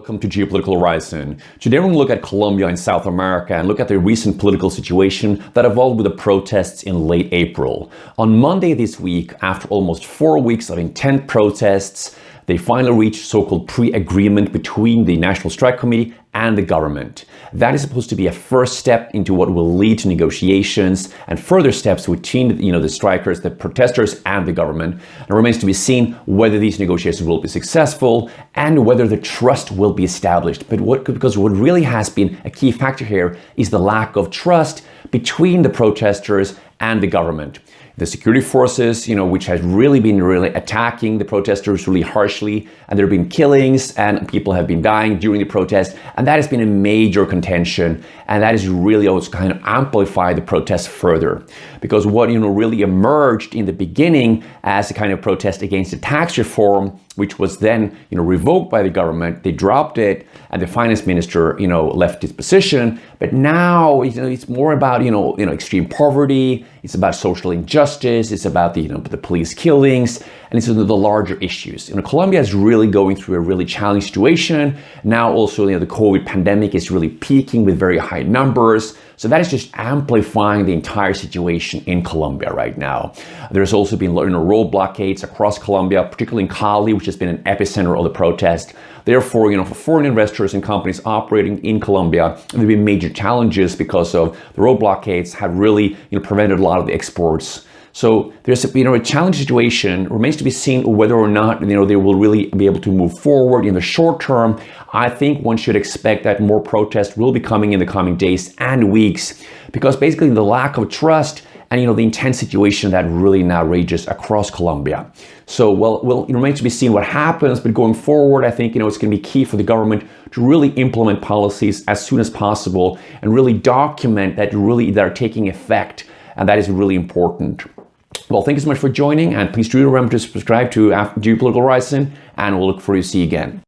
welcome to Geopolitical Horizon. Today we're going to look at Colombia and South America and look at the recent political situation that evolved with the protests in late April. On Monday this week, after almost 4 weeks of intense protests, they finally reached so-called pre-agreement between the National Strike Committee and the government. That is supposed to be a first step into what will lead to negotiations and further steps between the strikers, the protesters, and the government. It remains to be seen whether these negotiations will be successful and whether the trust will be established. Because what really has been a key factor here is the lack of trust between the protesters and the government. The security forces, which has really been attacking the protesters really harshly, and there have been killings and people have been dying during the protest, and that has been a major contention, and that has really also kind of amplified the protests further. Because what really emerged in the beginning as a kind of protest against the tax reform, which was then revoked by the government, they dropped it, and the finance minister left his position. But now it's more about extreme poverty. It's about social injustice. It's about the police killings, and it's the larger issues. Colombia is really going through a really challenging situation now. Also, the COVID pandemic is really peaking with very high numbers. So that is just amplifying the entire situation in Colombia right now. There's also been road blockades across Colombia, particularly in Cali, which has been an epicenter of the protest. Therefore, for foreign investors and companies operating in Colombia, there have been major challenges because of the road blockades have really prevented a lot of the exports. So there's a challenge situation. It remains to be seen whether or not they will really be able to move forward in the short term. I think one should expect that more protests will be coming in the coming days and weeks, because basically the lack of trust and the intense situation that really now rages across Colombia. So it remains to be seen what happens, but going forward, I think it's going to be key for the government to really implement policies as soon as possible and really document that are taking effect, and that is really important. Well, thank you so much for joining, and please do remember to subscribe to Geopolitical Horizon, and we'll look forward to see you again.